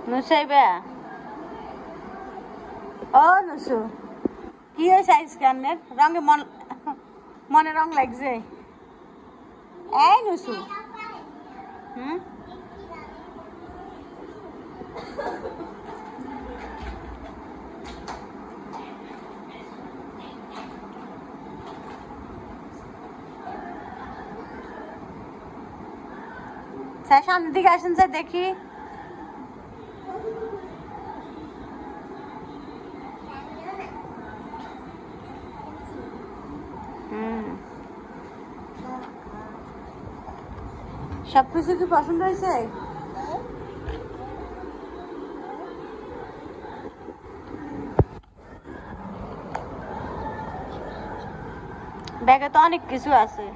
নুসাইবা ও নুসু কি হয়েছে আইসকানের রঙে মনে রং লাগছে এই নুসু হুম স্যার সামনের দিকে আসেন স্যার দেখি সবকিছু কি পছন্দ হয়েছে ব্যাগে তো অনেক কিছু আছে